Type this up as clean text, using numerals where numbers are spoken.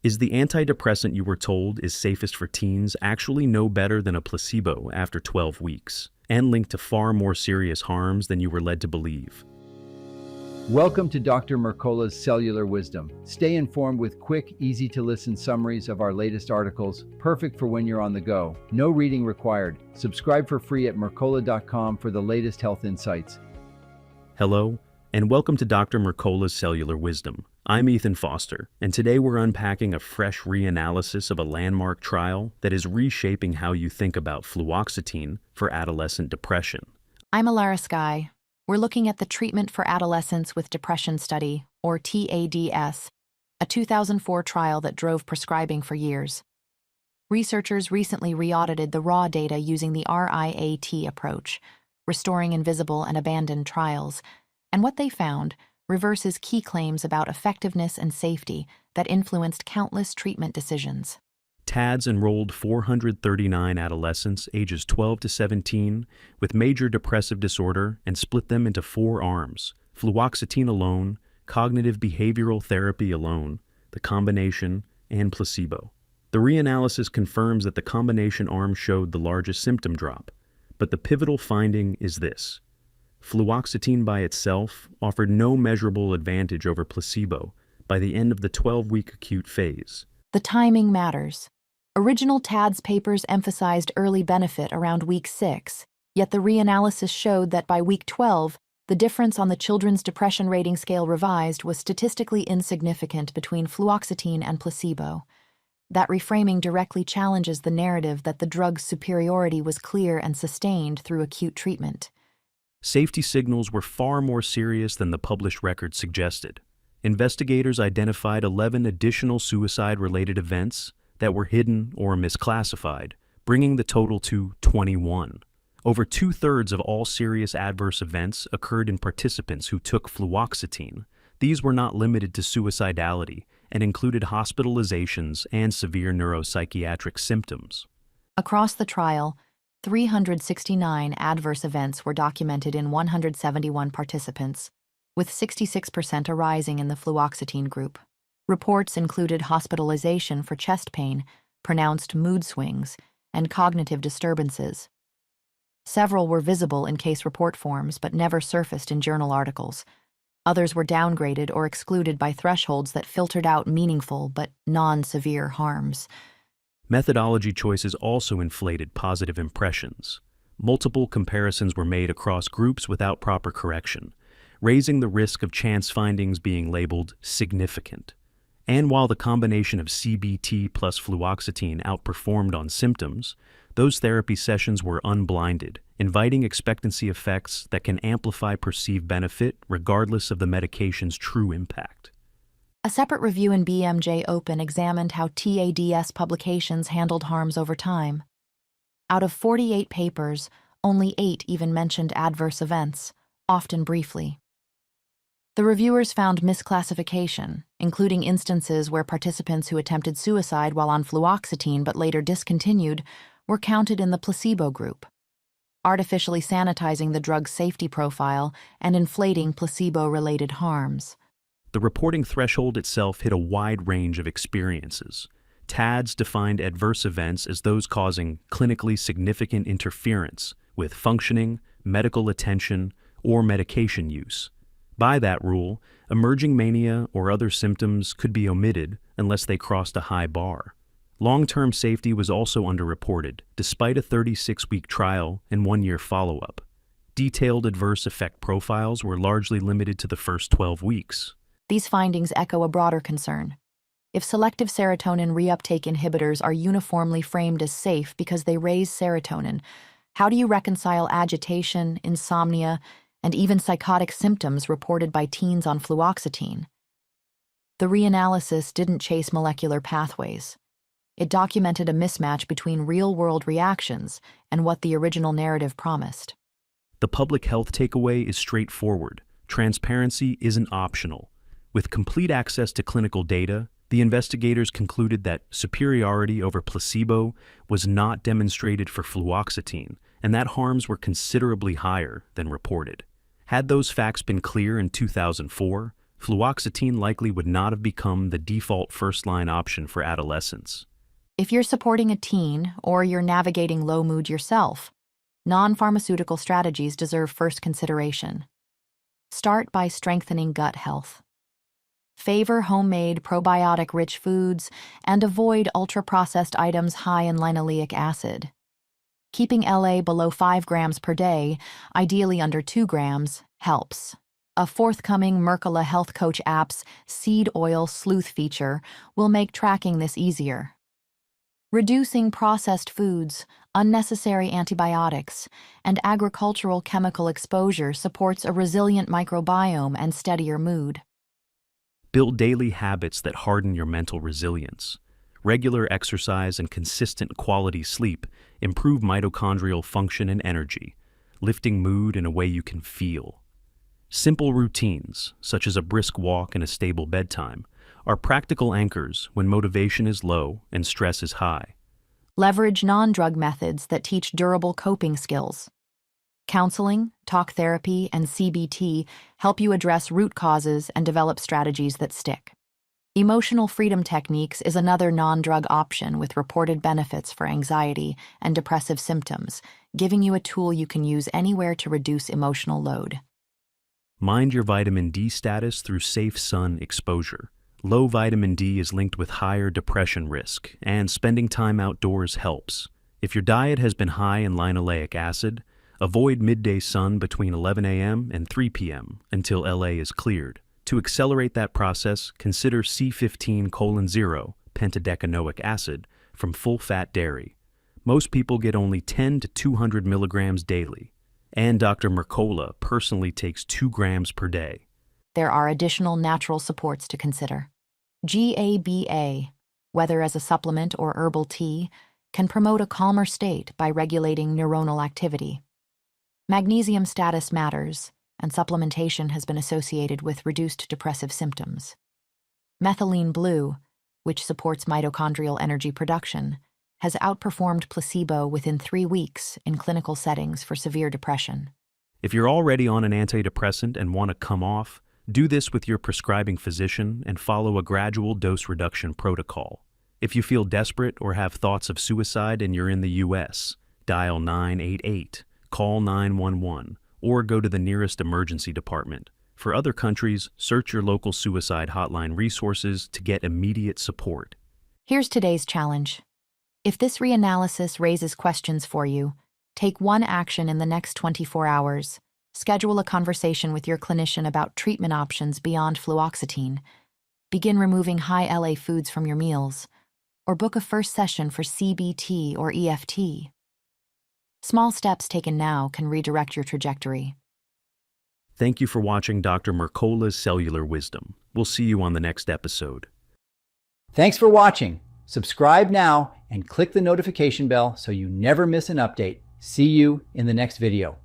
Is the antidepressant you were told is safest for teens actually no better than a placebo after 12 weeks, and linked to far more serious harms than you were led to believe? Welcome to Dr. Mercola's Cellular Wisdom. Stay informed with quick, easy-to-listen summaries of our latest articles, perfect for when you're on the go. No reading required. Subscribe for free at mercola.com for the latest health insights. Hello, and welcome to Dr. Mercola's Cellular Wisdom. I'm Ethan Foster, and today we're unpacking a fresh reanalysis of a landmark trial that is reshaping how you think about fluoxetine for adolescent depression. I'm Alara Sky. We're looking at the Treatment for Adolescents with Depression study, or TADS, a 2004 trial that drove prescribing for years. Researchers recently re-audited the raw data using the RIAT approach, restoring invisible and abandoned trials, and what they found reverses key claims about effectiveness and safety that influenced countless treatment decisions. TADS enrolled 439 adolescents ages 12 to 17 with major depressive disorder and split them into 4 arms: fluoxetine alone, cognitive behavioral therapy alone, the combination, and placebo. The reanalysis confirms that the combination arm showed the largest symptom drop, but the pivotal finding is this: fluoxetine by itself offered no measurable advantage over placebo by the end of the 12-week acute phase. The timing matters. Original TADS papers emphasized early benefit around week 6, yet the reanalysis showed that by week 12, the difference on the Children's Depression Rating Scale Revised was statistically insignificant between fluoxetine and placebo. That reframing directly challenges the narrative that the drug's superiority was clear and sustained through acute treatment. Safety signals were far more serious than the published record suggested. Investigators identified 11 additional suicide-related events that were hidden or misclassified, bringing the total to 21. Over 2/3 of all serious adverse events occurred in participants who took fluoxetine. These were not limited to suicidality and included hospitalizations and severe neuropsychiatric symptoms. Across the trial, 369 adverse events were documented in 171 participants, with 66% arising in the fluoxetine group. Reports included hospitalization for chest pain, pronounced mood swings, and cognitive disturbances. Several were visible in case report forms but never surfaced in journal articles. Others were downgraded or excluded by thresholds that filtered out meaningful but non-severe harms. Methodology choices also inflated positive impressions. Multiple comparisons were made across groups without proper correction, raising the risk of chance findings being labeled significant. And while the combination of CBT plus fluoxetine outperformed on symptoms, those therapy sessions were unblinded, inviting expectancy effects that can amplify perceived benefit regardless of the medication's true impact. A separate review in BMJ Open examined how TADS publications handled harms over time. Out of 48 papers, only 8 even mentioned adverse events, often briefly. The reviewers found misclassification, including instances where participants who attempted suicide while on fluoxetine but later discontinued were counted in the placebo group, artificially sanitizing the drug's safety profile and inflating placebo-related harms. The reporting threshold itself hit a wide range of experiences. TADS defined adverse events as those causing clinically significant interference with functioning, medical attention, or medication use. By that rule, emerging mania or other symptoms could be omitted unless they crossed a high bar. Long-term safety was also underreported, despite a 36-week trial and 1-year follow-up. Detailed adverse effect profiles were largely limited to the first 12 weeks. These findings echo a broader concern. If selective serotonin reuptake inhibitors are uniformly framed as safe because they raise serotonin, how do you reconcile agitation, insomnia, and even psychotic symptoms reported by teens on fluoxetine? The reanalysis didn't chase molecular pathways. It documented a mismatch between real-world reactions and what the original narrative promised. The public health takeaway is straightforward. Transparency isn't optional. With complete access to clinical data, the investigators concluded that superiority over placebo was not demonstrated for fluoxetine, and that harms were considerably higher than reported. Had those facts been clear in 2004, fluoxetine likely would not have become the default first-line option for adolescents. If you're supporting a teen or you're navigating low mood yourself, non-pharmaceutical strategies deserve first consideration. Start by strengthening gut health. Favor homemade probiotic-rich foods and avoid ultra-processed items high in linoleic acid. Keeping LA below 5 grams per day, ideally under 2 grams, helps. A forthcoming Mercola Health Coach app's Seed Oil Sleuth feature will make tracking this easier. Reducing processed foods, unnecessary antibiotics, and agricultural chemical exposure supports a resilient microbiome and steadier mood. Build daily habits that harden your mental resilience. Regular exercise and consistent quality sleep improve mitochondrial function and energy, lifting mood in a way you can feel. Simple routines, such as a brisk walk and a stable bedtime, are practical anchors when motivation is low and stress is high. Leverage non-drug methods that teach durable coping skills. Counseling, talk therapy, and CBT help you address root causes and develop strategies that stick. Emotional freedom techniques is another non-drug option with reported benefits for anxiety and depressive symptoms, giving you a tool you can use anywhere to reduce emotional load. Mind your vitamin D status through safe sun exposure. Low vitamin D is linked with higher depression risk, and spending time outdoors helps. If your diet has been high in linoleic acid, avoid midday sun between 11 a.m. and 3 p.m. until LA is cleared. To accelerate that process, consider C15:0 pentadecanoic acid from full-fat dairy. Most people get only 10 to 200 milligrams daily, and Dr. Mercola personally takes 2 grams per day. There are additional natural supports to consider. GABA, whether as a supplement or herbal tea, can promote a calmer state by regulating neuronal activity. Magnesium status matters, and supplementation has been associated with reduced depressive symptoms. Methylene blue, which supports mitochondrial energy production, has outperformed placebo within 3 weeks in clinical settings for severe depression. If you're already on an antidepressant and want to come off, do this with your prescribing physician and follow a gradual dose reduction protocol. If you feel desperate or have thoughts of suicide and you're in the U.S., dial 988, call 911, or go to the nearest emergency department. For other countries, search your local suicide hotline resources to get immediate support. Here's today's challenge. If this reanalysis raises questions for you, take one action in the next 24 hours. Schedule a conversation with your clinician about treatment options beyond fluoxetine. Begin removing high LA foods from your meals, or book a first session for CBT or EFT. Small steps taken now can redirect your trajectory. Thank you for watching Dr. Mercola's Cellular Wisdom. We'll see you on the next episode. Thanks for watching. Subscribe now and click the notification bell so you never miss an update. See you in the next video.